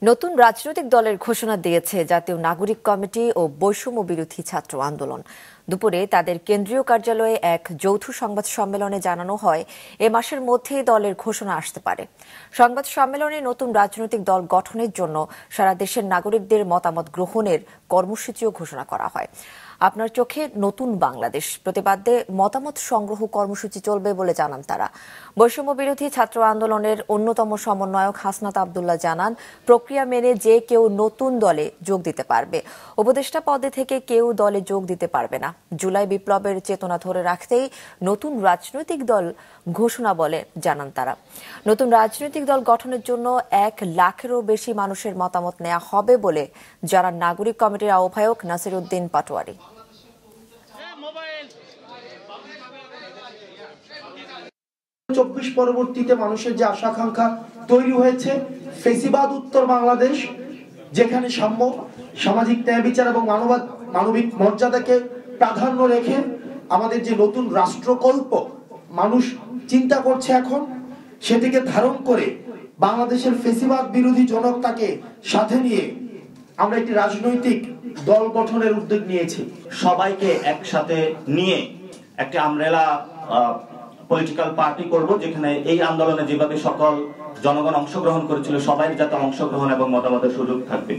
নতুন রাজনৈতিক দলের ঘোষণা দিয়েছে জাতীয় নাগরিক কমিটি ও বৈষম্য বিরোধী ছাত্র আন্দোলন। দুপুরে তাদের কেন্দ্রীয় কার্যালয়ে এক যৌথ সংবাদ সম্মেলনে জানানো হয় এ মাসের মধ্যেই দলের ঘোষণা আসতে পারে। সংবাদ সম্মেলনে নতুন রাজনৈতিক দল গঠনের জন্য সারা দেশের নাগরিকদের মতামত গ্রহণের কর্মসূচিও ঘোষণা করা হয়। আপনার চোখে নতুন বাংলাদেশ প্রতিপাদ্যে মতামত সংগ্রহ কর্মসূচি চলবে বলে জানান তারা। বৈষম্য বিরোধী ছাত্র আন্দোলনের অন্যতম সমন্বয়ক হাসনাত আব্দুল্লাহ জানান, প্রক্রিয়া মেনে যে কেউ নতুন দলে যোগ দিতে পারবে, উপদেষ্টা পদে থেকে কেউ দলে যোগ দিতে পারবে না। জুলাই বিপ্লবের চেতনা ধরে রাখতেই নতুন রাজনৈতিক দল ঘোষণা বলে জানান তারা। নতুন রাজনৈতিক দল গঠনের জন্য 1 লাখেরও বেশি মানুষের মতামত নেওয়া হবে বলে জানান নাগরিক কমিটির আহ্বায়ক নাসির উদ্দিন পাটোয়ারি। 24 পরবর্তীতে মানুষের যে আশা আকাঙ্ক্ষা তৈরি হয়েছে, ফেসিবাদ উত্তর বাংলাদেশ, যেখানে সাম্য, সামাজিক ন্যায় বিচার এবং মানবিক মর্যাদাকে প্রাধান্য রেখে আমাদের যে নতুন রাষ্ট্রকল্প মানুষ চিন্তা করছে এখন, সেটিকে ধারণ করে বাংলাদেশের ফেসিবাদ বিরোধী জনতাকে সাথে নিয়ে আমরা একটি রাজনৈতিক দল গঠনের উদ্যোগ নিয়েছি। সবাইকে একসাথে নিয়ে একটি আমব্রেলা পলিটিক্যাল পার্টি করব, যেখানে এই আন্দোলনে যেভাবে সকল জনগণ অংশগ্রহণ করেছিল, সবাই যাতে অংশগ্রহণ এবং মতামতের সুযোগ থাকবে।